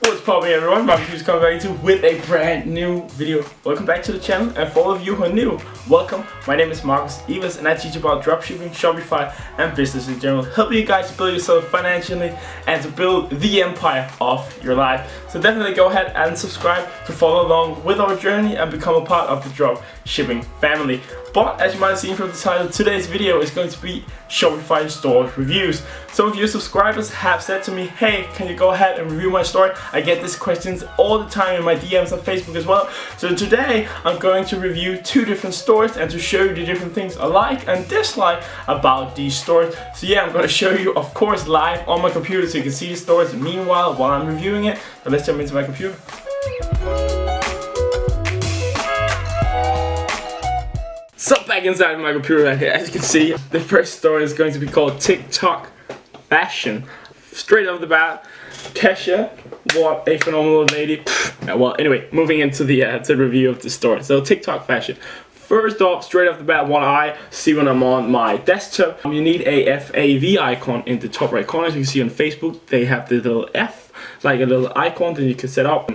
What's popping, everyone? Markus coming back to with a brand new video. Welcome back to the channel, and for all of you who are new, welcome. My name is Markus and I teach about dropshipping, Shopify and business in general, helping you guys build yourself financially and to build the empire of your life. So definitely go ahead and subscribe to follow along with our journey and become a part of the dropshipping family. But as you might have seen from the title, today's video is going to be Shopify store reviews. Some of you subscribers have said to me, hey, can you go ahead and review my store? I get these questions all the time in my DMs on Facebook as well. So today I'm going to review two different stores and to show you the different things I like and dislike about these stores. So yeah, I'm going to show you, of course, live on my computer so you can see the stores. Meanwhile, while I'm reviewing it, so let's jump into my computer. So back inside my computer right here, as you can see, the first store is going to be called TikTok Fashion. Straight off the bat, Kesha, what a phenomenal lady. Well, anyway, moving into the review of the store. So TikTok Fashion. First off, straight off the bat, what I see when I'm on my desktop, you need a FAV icon in the top right corner. As you can see on Facebook, they have the little F, like a little icon that you can set up,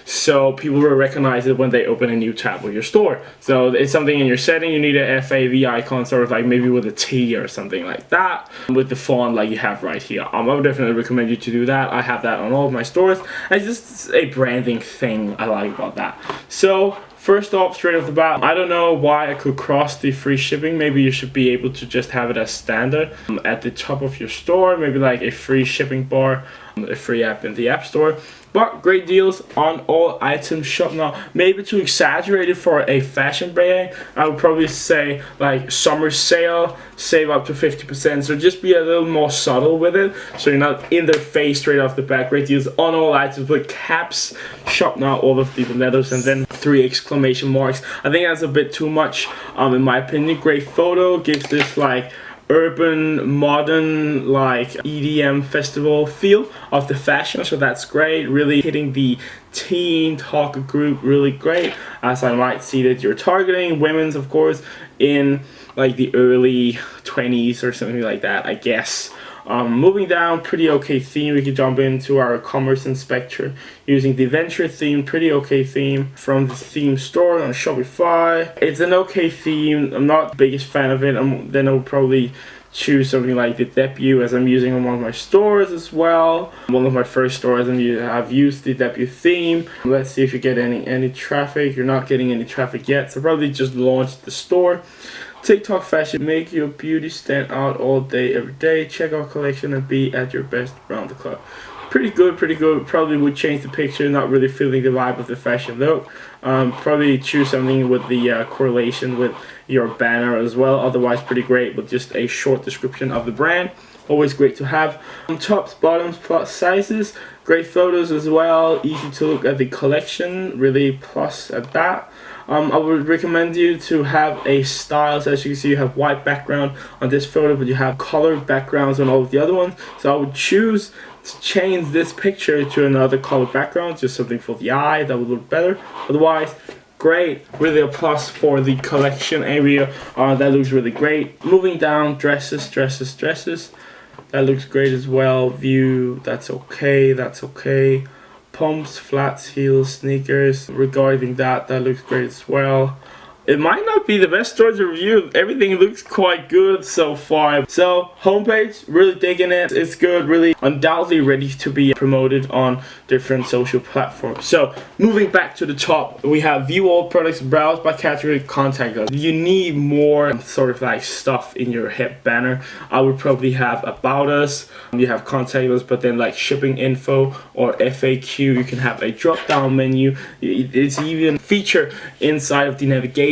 so people will recognize it when they open a new tab of your store. So it's something in your setting, you need a FAV icon, sort of like maybe with a T or something like that, with the font like you have right here. I would definitely recommend you to do that. I have that on all of my stores, and it's just a branding thing I like about that. So first off, straight off the bat, I don't know why I could cross the free shipping. Maybe you should be able to just have it as standard at the top of your store, maybe like a free shipping bar, a free app in the App Store. But great deals on all items. Shop now. Maybe to exaggerate it for a fashion brand, I would probably say like summer sale, save up to 50%. So just be a little more subtle with it, so you're not in their face straight off the bat. Great deals on all items with caps. Shop now, all of the letters, and then 3 exclamation marks. I think that's a bit too much, in my opinion. Great photo, gives this like urban, modern, like EDM festival feel of the fashion, so that's great. Really hitting the teen target group really great, as I might see that you're targeting women's, of course, in like the early 20s or something like that, I guess. Moving down, pretty okay theme. We can jump into our commerce inspector using the venture theme. Pretty okay theme from the theme store on Shopify. It's an okay theme. I'm not the biggest fan of it. Then I would probably choose something like the debut, as I'm using on one of my stores as well. One of my first stores, and I've used the debut theme. Let's see if you get any traffic. You're not getting any traffic yet, so probably just launch the store. TikTok Fashion, make your beauty stand out all day, every day. Check out collection and be at your best around the clock. Pretty good, pretty good. Probably would change the picture, not really feeling the vibe of the fashion look. Probably choose something with the correlation with your banner as well. Otherwise, pretty great with just a short description of the brand. Always great to have. Tops, bottoms, plus sizes. Great photos as well. Easy to look at the collection. Really plus at that. I would recommend you to have a style. So as you can see, you have white background on this photo, but you have colored backgrounds on all of the other ones. So I would choose to change this picture to another color background, just something for the eye that would look better. Otherwise, great. Really a plus for the collection area. That looks really great. Moving down, dresses. That looks great as well. View, that's okay. Pumps, flats, heels, sneakers. Regarding that looks great as well. It might not be the best store to review. Everything looks quite good so far. So homepage, really digging it. It's good, really undoubtedly ready to be promoted on different social platforms. So moving back to the top, we have view all products, browse by category, contact us. You need more sort of like stuff in your head banner. I would probably have about us. You have contact us, but then like shipping info or FAQ. You can have a drop down menu. It's even feature inside of the navigation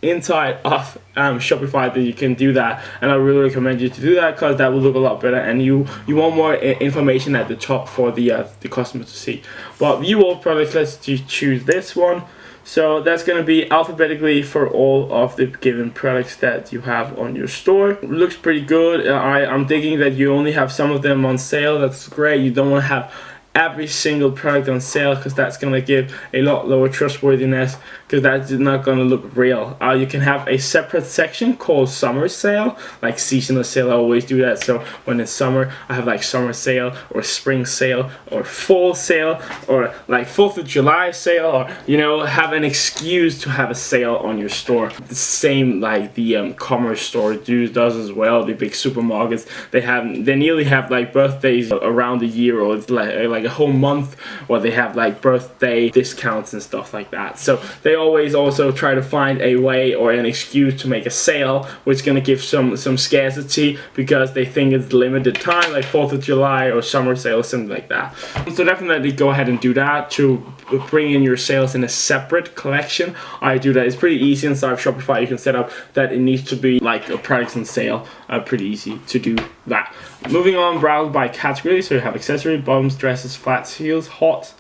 inside of Shopify that you can do that, and I really recommend you to do that because that will look a lot better, and you want more information at the top for the customer to see. But view all products, let's choose this one. So that's going to be alphabetically for all of the given products that you have on your store. It looks pretty good. I'm digging that you only have some of them on sale. That's great. You don't want to have every single product on sale, because that's going to give a lot lower trustworthiness, because that's not going to look real. You can have a separate section called summer sale, like seasonal sale. I always do that. So when it's summer, I have like summer sale or spring sale or fall sale or like 4th of July sale, or you know, have an excuse to have a sale on your store. The same like the commerce store does as well. The big supermarkets, they nearly have like birthdays around the year, or it's like a whole month, or they have like birthday discounts and stuff like that. So they always also try to find a way or an excuse to make a sale, which is going to give some scarcity, because they think it's limited time, like 4th of July or summer sale or something like that. So definitely go ahead and do that to bring in your sales in a separate collection. I do that. It's pretty easy inside of Shopify. You can set up that it needs to be like a products on sale. Pretty easy to do that. Moving on, browse by category. So you have accessory, bottoms, dresses, flats, heels, hot,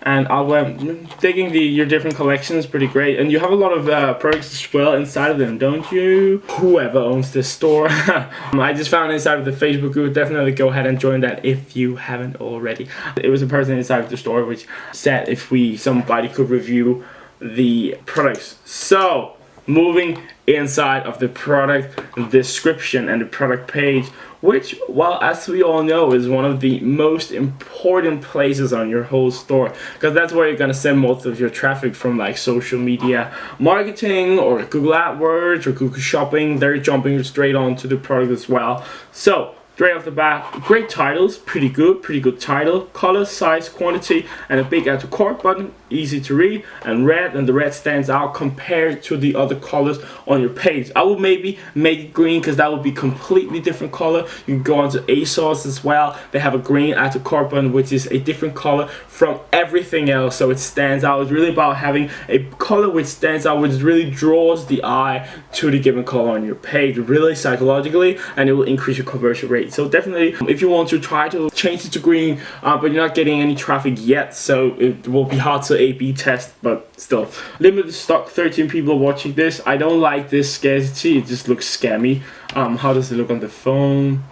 and I went digging your different collections. Pretty great, and you have a lot of products as well inside of them, don't you? Whoever owns this store. I just found inside of the Facebook group. Definitely go ahead and join that if you haven't already. It was a person inside of the store which said if somebody could review the products. So moving inside of the product description and the product page, which, well, as we all know, is one of the most important places on your whole store, because that's where you're going to send most of your traffic from, like social media marketing or Google AdWords or Google Shopping. They're jumping straight onto the product as well. So straight off the bat, great titles, pretty good title, color, size, quantity, and a big add to cart button, easy to read, and red, and the red stands out compared to the other colors on your page. I would maybe make it green, because that would be completely different color. You can go onto ASOS as well. They have a green add to cart button, which is a different color from everything else, so it stands out. It's really about having a color which stands out, which really draws the eye to the given color on your page, really psychologically, and it will increase your conversion rate. So definitely, if you want to try to change it to green, but you're not getting any traffic yet, so it will be hard to A/B test, but still. Limited stock, 13 people watching this. I don't like this scarcity. It just looks scammy. How does it look on the phone?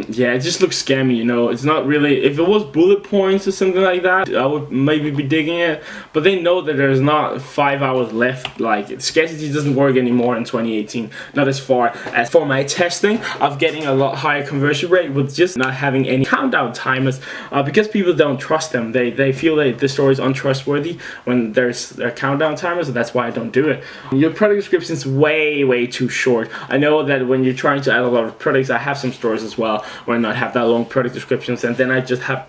Yeah, it just looks scammy, you know. It's not really, if it was bullet points or something like that, I would maybe be digging it, but they know that there's not 5 hours left. Like, scarcity doesn't work anymore in 2018, not as far as for my testing of getting a lot higher conversion rate with just not having any countdown timers, because people don't trust them. They feel that the store is untrustworthy when there's a countdown timer, so that's why I don't do it. Your product description is way too short. I know that when you're trying to add a lot of products, I have some stores as well where I not have that long product descriptions, and then I just have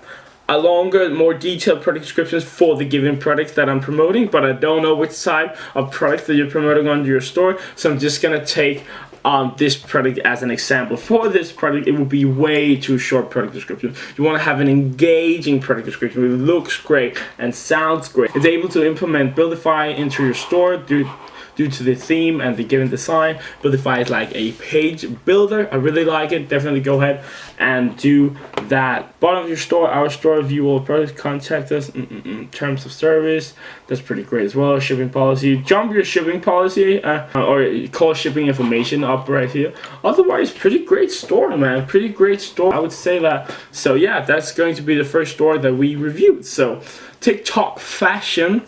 a longer, more detailed product descriptions for the given products that I'm promoting, but I don't know which type of product that you're promoting on your store, so I'm just gonna take this product as an example. For this product, it will be way too short product description. You want to have an engaging product description. It looks great and sounds great. It's able to implement Buildify into your store due to the theme and the given design. Buildify is like a page builder. I really like it. Definitely go ahead and do that. Bottom of your store, our store, view all products, contact us, terms of service. That's pretty great as well. Shipping policy, jump your shipping policy, or call shipping information up right here. Otherwise, pretty great store, man. Pretty great store, I would say that. So yeah, that's going to be the first store that we reviewed. So TikTok fashion,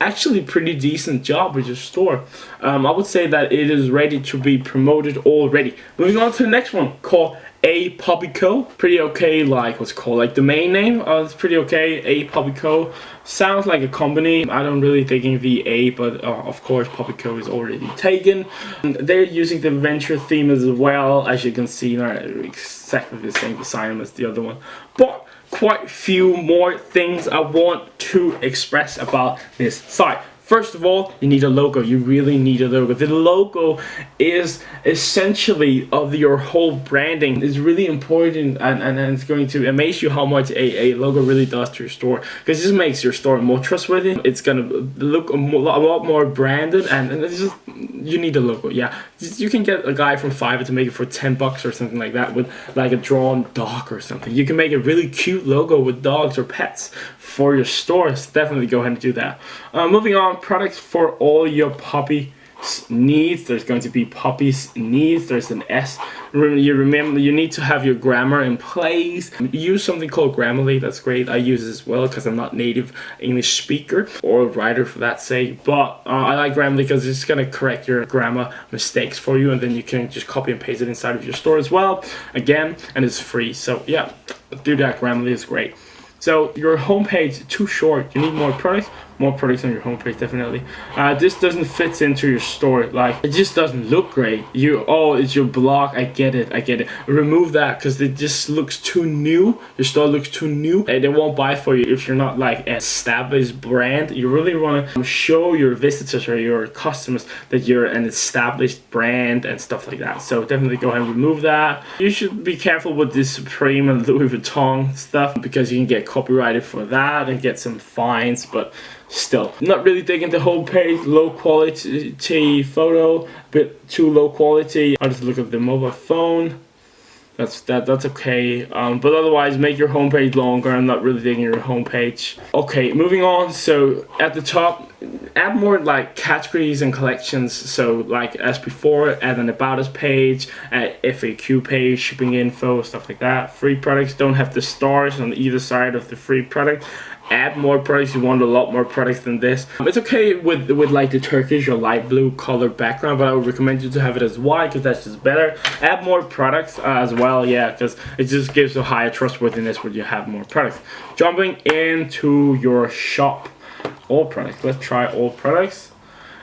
actually pretty decent job with your store. I would say that it is ready to be promoted already. Moving on to the next one, called A Puppy Co. Pretty okay, like what's it called, like the main name. It's pretty okay. A Puppy Co. Sounds like a company. I don't really think the A, but of course Puppy Co. is already taken. They're using the venture theme as well, as you can see. Not exactly the same design as the other one, but quite few more things I want to express about this site. First of all, you need a logo. You really need a logo. The logo is essentially of your whole branding. It's really important, and it's going to amaze you how much a logo really does to your store, because this makes your store more trustworthy. It's gonna look a lot more branded, and it's just, you need a logo. Yeah, you can get a guy from Fiverr to make it for $10 or something like that, with like a drawn dog or something. You can make a really cute logo with dogs or pets for your stores. Definitely go ahead and do that. Moving on, products for all your puppy needs, there's going to be puppies needs, there's an S. Remember, you need to have your grammar in place. Use something called Grammarly, that's great. I use it as well because I'm not native English speaker or writer for that sake, but I like Grammarly because it's going to correct your grammar mistakes for you, and then you can just copy and paste it inside of your store as well, again, and it's free. So yeah, do that. Grammarly is great. So your homepage too short. You need more products on your homepage, definitely. This doesn't fit into your store. Like, it just doesn't look great. It's your blog. I get it. Remove that because it just looks too new. Your store looks too new, and they won't buy for you if you're not like an established brand. You really want to show your visitors or your customers that you're an established brand and stuff like that. So definitely go ahead and remove that. You should be careful with this Supreme and Louis Vuitton stuff because you can get copyrighted for that and get some fines, but still, not really digging the whole page. Low quality photo, bit too low quality. I'll just look at the mobile phone. That's okay. But otherwise, make your homepage longer. I'm not really digging your homepage. Okay, moving on. So at the top, add more like categories and collections. So like as before, add an about us page, add FAQ page, shipping info, stuff like that. Free products don't have the stars on either side of the free product. Add more products. You want a lot more products than this. It's okay with like the Turkish or light blue color background, but I would recommend you to have it as white because that's just better. Add more products as well, yeah, because it just gives a higher trustworthiness when you have more products. Jumping into your shop, all products. Let's try all products.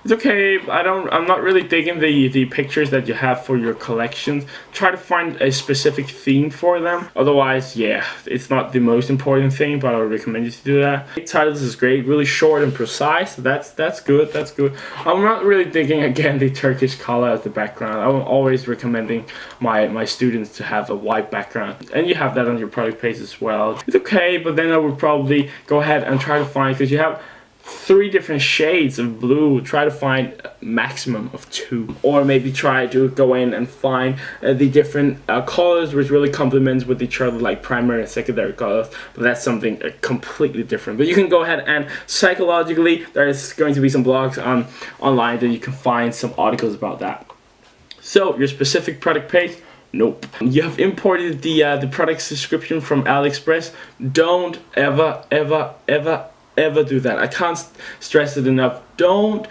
It's okay. I'm not really digging the pictures that you have for your collections. Try to find a specific theme for them. Otherwise, yeah, it's not the most important thing, but I would recommend you to do that. Titles is great, really short and precise. That's good. I'm not really digging again the Turkish color as the background. I'm always recommending my students to have a white background, and you have that on your product page as well. It's okay, but then I would probably go ahead and try to find, because you have 3 different shades of blue, try to find a maximum of 2, or maybe try to go in and find the different colors which really complements with each other, like primary and secondary colors, but that's something completely different. But you can go ahead and psychologically, there's going to be some blogs online that you can find some articles about that. So your specific product page, nope. You have imported the product's description from AliExpress. Don't ever do that. I can't stress it enough. Don't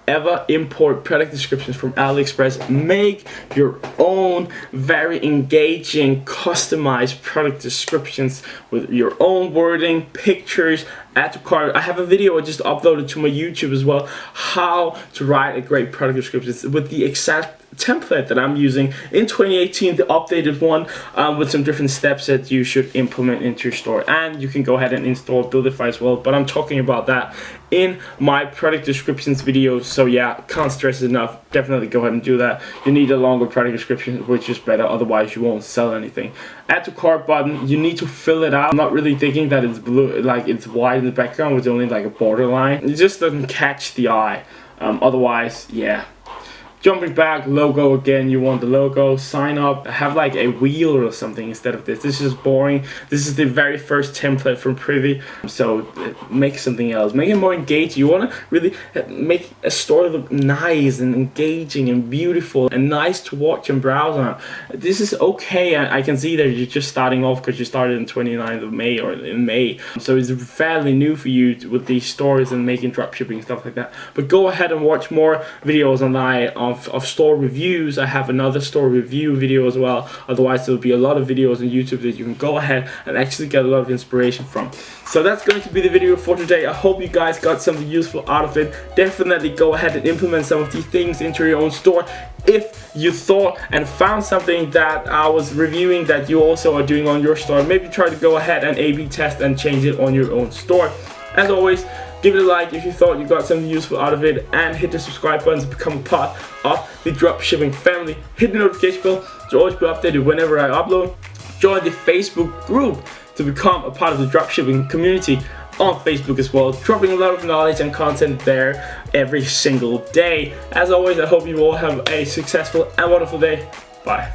ever import product descriptions from AliExpress. Make your own very engaging, customized product descriptions with your own wording, pictures, add to cart. I have a video I just uploaded to my YouTube as well, how to write a great product description with the exact template that I'm using in 2018, the updated one, with some different steps that you should implement into your store. And you can go ahead and install Buildify as well, but I'm talking about that in my product descriptions video. So yeah, can't stress it enough. Definitely go ahead and do that. You need a longer product description, which is better, otherwise you won't sell anything. Add to cart button, you need to fill it out. I'm not really thinking that it's blue, like it's white in the background with only like a borderline. It just doesn't catch the eye. Otherwise, yeah. Jumping back, logo again, you want the logo, sign up, have like a wheel or something instead of this. This is boring. This is the very first template from Privy, so make something else. Make it more engaging. You want to really make a store look nice and engaging and beautiful and nice to watch and browse on. This is okay. I can see that you're just starting off because you started in 29th of May or in May. So it's fairly new for you with these stores and making dropshipping and stuff like that. But go ahead and watch more videos online of store reviews. I have another store review video as well. Otherwise there'll be a lot of videos on YouTube that you can go ahead and actually get a lot of inspiration from. So that's going to be the video for today. I hope you guys got something useful out of it. Definitely go ahead and implement some of these things into your own store. If you thought and found something that I was reviewing that you also are doing on your store, maybe try to go ahead and A/B test and change it on your own store. As always, give it a like if you thought you got something useful out of it, and hit the subscribe button to become a part of the dropshipping family. Hit the notification bell to always be updated whenever I upload. Join the Facebook group to become a part of the dropshipping community on Facebook as well, dropping a lot of knowledge and content there every single day. As always, I hope you all have a successful and wonderful day. Bye.